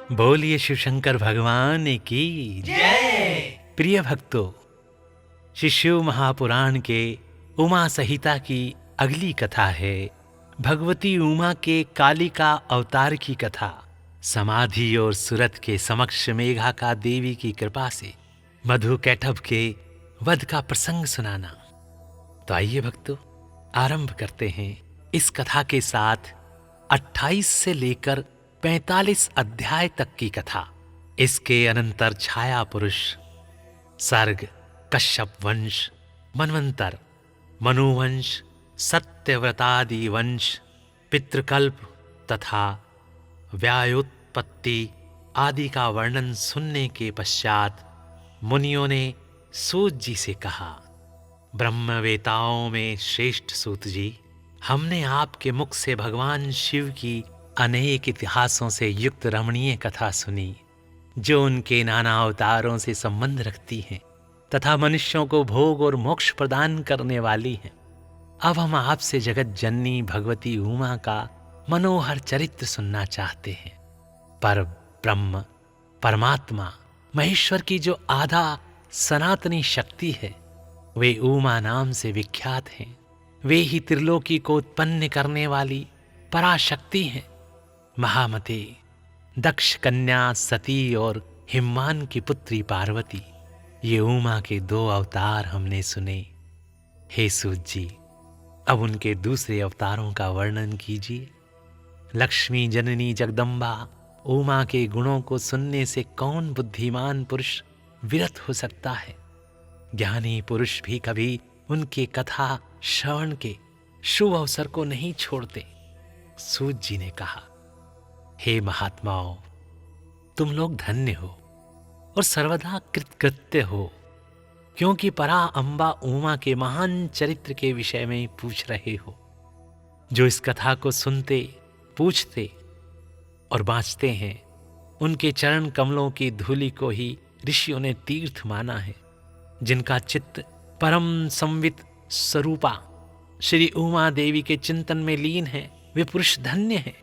बोलिए शिव शंकर भगवान की जय। प्रिय भक्तों, श्री शिव महापुराण के उमा संहिता की अगली कथा है भगवती उमा के कालिका अवतार की कथा। समाधि और सूरत के समक्ष मेघा देवी की कृपा से मधु कैटभ के वध का प्रसंग सुनाना। तो आइए भक्तों, आरंभ करते हैं इस कथा के साथ 28 से लेकर 45 अध्याय तक की कथा। इसके अनंतर छाया पुरुष, सर्ग, कश्यप वंश, मनवंतर, मनुवंश, सत्यव्रतादि वंश, पितृकल्प तथा व्यायोत्पत्ति आदि का वर्णन सुनने के पश्चात मुनियों ने सूत जी से कहा, ब्रह्मवेताओं में श्रेष्ठ सूत जी, हमने आपके मुख से भगवान शिव की अनेक इतिहासों से युक्त रमणीय कथा सुनी, जो उनके नाना अवतारों से संबंध रखती हैं तथा मनुष्यों को भोग और मोक्ष प्रदान करने वाली हैं। अब हम आपसे जगत जननी भगवती उमा का मनोहर चरित्र सुनना चाहते हैं। पर ब्रह्म, परमात्मा, महेश्वर की जो आधा सनातनी शक्ति है, वे उमा नाम से विख्यात हैं। वे ही त्रिलोकी को उत्पन्न करने वाली पराशक्ति हैं। महामते, दक्ष कन्या सती और हिमवान की पुत्री पार्वती, ये उमा के 2 अवतार हमने सुने। हे सूत जी, अब उनके दूसरे अवतारों का वर्णन कीजिए। लक्ष्मी जननी जगदम्बा उमा के गुणों को सुनने से कौन बुद्धिमान पुरुष विरत हो सकता है। ज्ञानी पुरुष भी कभी उनके कथा श्रवण के शुभ अवसर को नहीं छोड़ते। सूत जी ने कहा, हे महात्माओं, तुम लोग धन्य हो और सर्वदा कृतकृत्य हो, क्योंकि परा अम्बा उमा के महान चरित्र के विषय में पूछ रहे हो। जो इस कथा को सुनते, पूछते और बाँचते हैं, उनके चरण कमलों की धूलि को ही ऋषियों ने तीर्थ माना है। जिनका चित्त परम संवित स्वरूपा श्री उमा देवी के चिंतन में लीन है, वे पुरुष धन्य हैं,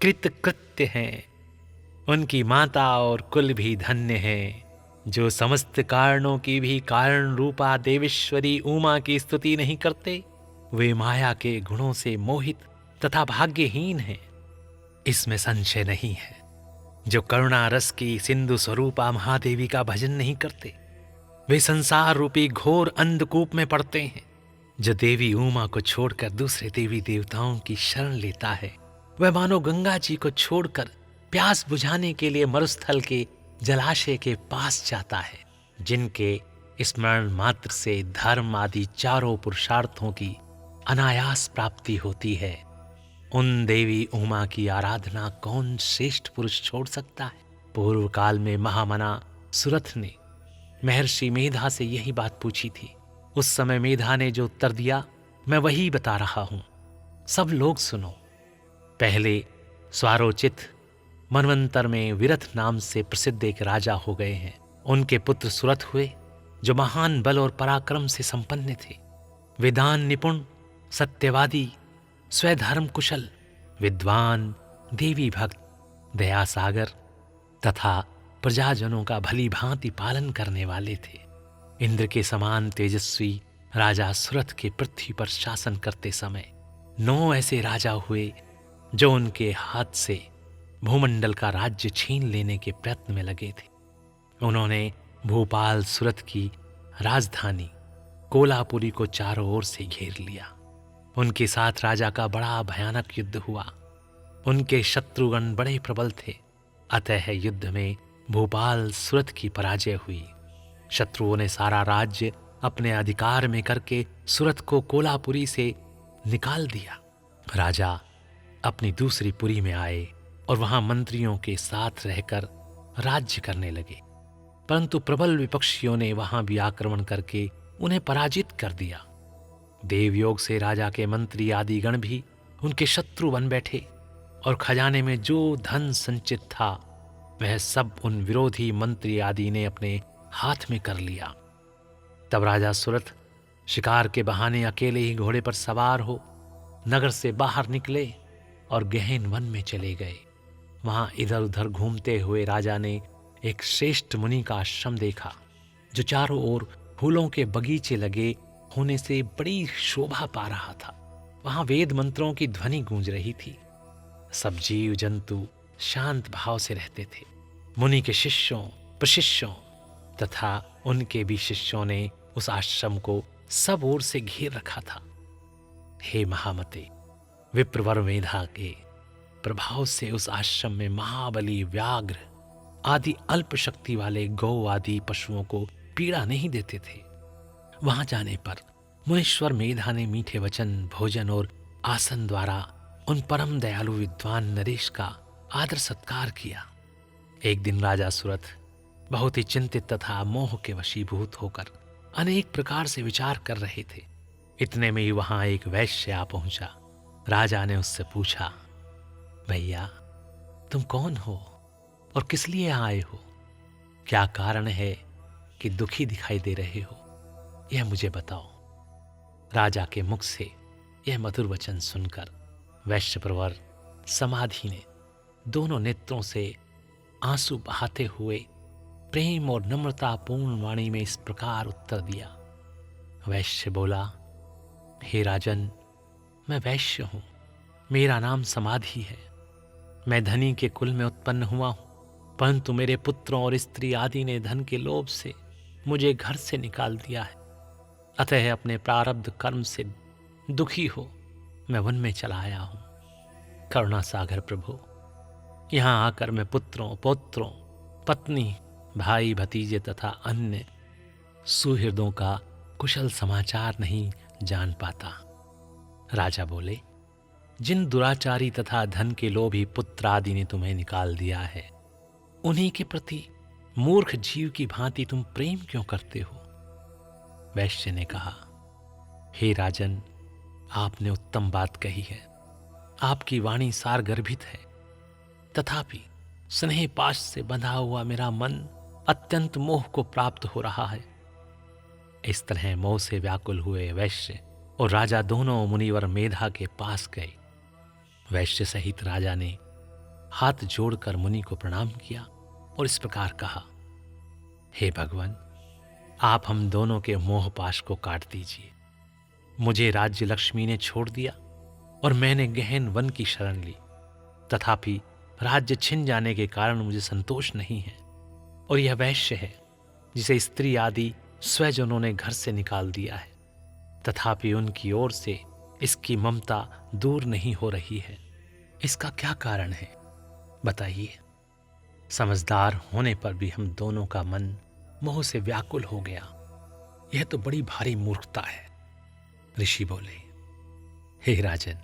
कृतकृत्य हैं। उनकी माता और कुल भी धन्य हैं, जो समस्त कारणों की भी कारण रूपा देवेश्वरी उमा की स्तुति नहीं करते। वे माया के गुणों से मोहित तथा भाग्यहीन हैं, इसमें संशय नहीं है। जो करुणा रस की सिंधु स्वरूपा महादेवी का भजन नहीं करते, वे संसार रूपी घोर अंधकूप में पड़ते हैं। जो देवी उमा को छोड़कर दूसरे देवी देवताओं की शरण लेता है, वह मानो गंगा जी को छोड़कर प्यास बुझाने के लिए मरुस्थल के जलाशय के पास जाता है। जिनके स्मरण मात्र से धर्म आदि चारों पुरुषार्थों की अनायास प्राप्ति होती है, उन देवी उमा की आराधना कौन श्रेष्ठ पुरुष छोड़ सकता है। पूर्व काल में महामना सुरथ ने महर्षि मेधा से यही बात पूछी थी। उस समय मेधा ने जो उत्तर दिया, मैं वही बता रहा हूं। सब लोग सुनो। पहले स्वारोचित मनवंतर में विरथ नाम से प्रसिद्ध एक राजा हो गए हैं। उनके पुत्र सुरथ हुए, जो महान बल और पराक्रम से संपन्न थे। वेदान निपुण, सत्यवादी, स्वधर्म कुशल, विद्वान, देवी भक्त, दयासागर तथा प्रजाजनों का भली भांति पालन करने वाले थे। इंद्र के समान तेजस्वी राजा सुरथ के पृथ्वी पर शासन करते समय 9 ऐसे राजा हुए, जो उनके हाथ से भूमंडल का राज्य छीन लेने के प्रयत्न में लगे थे। उन्होंने भोपाल सुरथ की राजधानी कोलापुरी को चारों ओर से घेर लिया। उनके साथ राजा का बड़ा भयानक युद्ध हुआ। उनके शत्रुगण बड़े प्रबल थे, अतः युद्ध में भोपाल सुरथ की पराजय हुई। शत्रुओं ने सारा राज्य अपने अधिकार में करके सुरथ को कोलापुरी से निकाल दिया। राजा अपनी दूसरी पुरी में आए और वहां मंत्रियों के साथ रहकर राज्य करने लगे, परंतु प्रबल विपक्षियों ने वहां भी आक्रमण करके उन्हें पराजित कर दिया। देवयोग से राजा के मंत्री आदि गण भी उनके शत्रु बन बैठे और खजाने में जो धन संचित था, वह सब उन विरोधी मंत्री आदि ने अपने हाथ में कर लिया। तब राजा सुरथ शिकार के बहाने अकेले ही घोड़े पर सवार हो नगर से बाहर निकले और गहन वन में चले गए। वहां इधर उधर घूमते हुए राजा ने एक श्रेष्ठ मुनि का आश्रम देखा, जो चारों ओर फूलों के बगीचे लगे होने से बड़ी शोभा पा रहा था। वहां वेद मंत्रों की ध्वनि गूंज रही थी। सब जीव जंतु शांत भाव से रहते थे। मुनि के शिष्यों, प्रशिष्यों तथा उनके भी शिष्यों ने उस आश्रम को सब ओर से घेर रखा था। हे महामते, विप्रवर मेधा के प्रभाव से उस आश्रम में महाबली, व्याघ्र आदि अल्प शक्ति वाले गौ आदि पशुओं को पीड़ा नहीं देते थे। वहां जाने पर मुनीश्वर मेधा ने मीठे वचन, भोजन और आसन द्वारा उन परम दयालु विद्वान नरेश का आदर सत्कार किया। एक दिन राजा सुरथ बहुत ही चिंतित तथा मोह के वशीभूत होकर अनेक प्रकार से विचार कर रहे थे। इतने में ही वहां एक वैश्य आ पहुंचा। राजा ने उससे पूछा, भैया तुम कौन हो और किस लिए आए हो? क्या कारण है कि दुखी दिखाई दे रहे हो? यह मुझे बताओ। राजा के मुख से यह मधुर वचन सुनकर वैश्य प्रवर समाधि ने दोनों नेत्रों से आंसू बहाते हुए प्रेम और नम्रतापूर्ण वाणी में इस प्रकार उत्तर दिया। वैश्य बोला, हे राजन, मैं वैश्य हूं, मेरा नाम समाधि है। मैं धनी के कुल में उत्पन्न हुआ हूं, परंतु मेरे पुत्रों और स्त्री आदि ने धन के लोभ से मुझे घर से निकाल दिया है। अतः अपने प्रारब्ध कर्म से दुखी हो मैं वन में चला आया हूं। करुणा सागर प्रभु, यहां आकर मैं पुत्रों, पौत्रों, पत्नी, भाई, भतीजे तथा अन्य सुहृदों का कुशल समाचार नहीं जान पाता। राजा बोले, जिन दुराचारी तथा धन के लोभी पुत्र आदि ने तुम्हें निकाल दिया है, उन्हीं के प्रति मूर्ख जीव की भांति तुम प्रेम क्यों करते हो? वैश्य ने कहा, हे राजन, आपने उत्तम बात कही है। आपकी वाणी सारगर्भित है, तथापि स्नेह पाश से बंधा हुआ मेरा मन अत्यंत मोह को प्राप्त हो रहा है। इस तरह मोह से व्याकुल हुए वैश्य और राजा दोनों मुनिवर मेधा के पास गए। वैश्य सहित राजा ने हाथ जोड़कर मुनि को प्रणाम किया और इस प्रकार कहा, हे भगवान, आप हम दोनों के मोह पाश को काट दीजिए। मुझे राज्य लक्ष्मी ने छोड़ दिया और मैंने गहन वन की शरण ली, तथापि राज्य छिन जाने के कारण मुझे संतोष नहीं है। और यह वैश्य है जिसे स्त्री आदि स्वजनों ने घर से निकाल दिया है, तथापि उनकी ओर से इसकी ममता दूर नहीं हो रही है। इसका क्या कारण है बताइए। समझदार होने पर भी हम दोनों का मन मोह से व्याकुल हो गया। यह तो बड़ी भारी मूर्खता है। ऋषि बोले, हे राजन,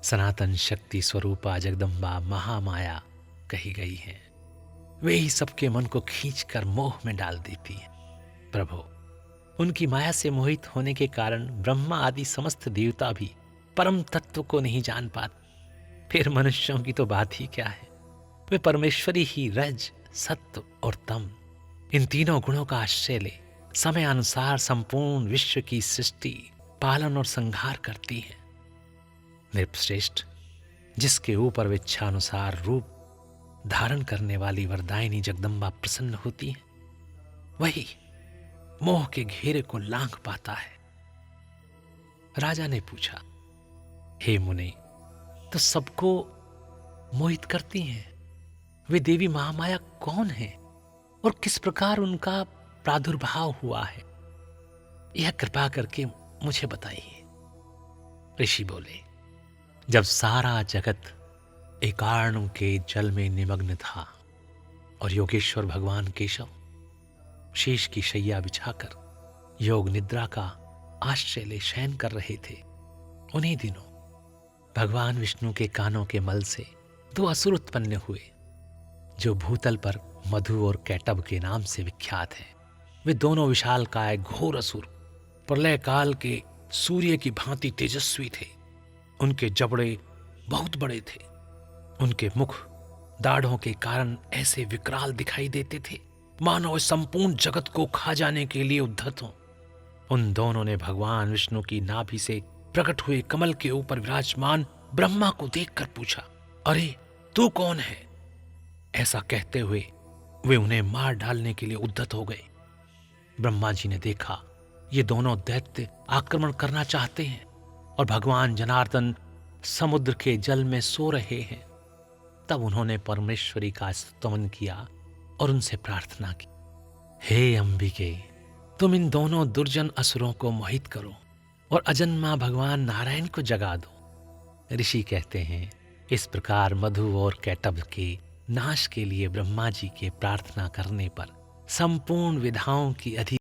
सनातन शक्ति स्वरूपा जगदम्बा महामाया कही गई है। वे ही सबके मन को खींचकर मोह में डाल देती है। प्रभु, उनकी माया से मोहित होने के कारण ब्रह्मा आदि समस्त देवता भी परम तत्व को नहीं जान पाते। फिर मनुष्यों की तो बात ही क्या है। वे परमेश्वरी ही रज, सत्व और तम, इन तीनों गुणों का आश्रय ले समय अनुसार संपूर्ण विश्व की सृष्टि, पालन और संहार करती है। नृपश्रेष्ठ, जिसके ऊपर इच्छानुसार रूप धारण करने वाली वरदायिनी जगदम्बा प्रसन्न होती है, वही मोह के घेरे को लांघ पाता है। राजा ने पूछा, हे मुने, तो सबको मोहित करती हैं वे देवी महामाया कौन है और किस प्रकार उनका प्रादुर्भाव हुआ है? यह कृपा करके मुझे बताइए। ऋषि बोले, जब सारा जगत एकार्ण के जल में निमग्न था और योगेश्वर भगवान केशव शेष की शैया बिछाकर योग निद्रा का आश्रय ले शयन कर रहे थे, उन्हीं दिनों भगवान विष्णु के कानों के मल से दो असुर उत्पन्न हुए, जो भूतल पर मधु और कैटब के नाम से विख्यात हैं। वे दोनों विशालकाय घोर असुर प्रलय काल के सूर्य की भांति तेजस्वी थे। उनके जबड़े बहुत बड़े थे। उनके मुख दाढ़ों के कारण ऐसे विकराल दिखाई देते थे मानो संपूर्ण जगत को खा जाने के लिए उद्धत हों। उन दोनों ने भगवान विष्णु की नाभि से प्रकट हुए कमल के ऊपर विराजमान ब्रह्मा को देखकर पूछा, अरे तू कौन है ऐसा कहते हुए वे उन्हें मार डालने के लिए उद्यत हो गए। ब्रह्मा जी ने देखा ये दोनों दैत्य आक्रमण करना चाहते हैं और भगवान जनार्दन समुद्र के जल में सो रहे हैं। तब उन्होंने परमेश्वरी का स्तवन किया और उनसे प्रार्थना की, हे अंबिके, तुम इन दोनों दुर्जन असुरों को मोहित करो और अजन्मा भगवान नारायण को जगा दो। ऋषि कहते हैं, इस प्रकार मधु और कैटभ के नाश के लिए ब्रह्मा जी के प्रार्थना करने पर संपूर्ण विधाओं की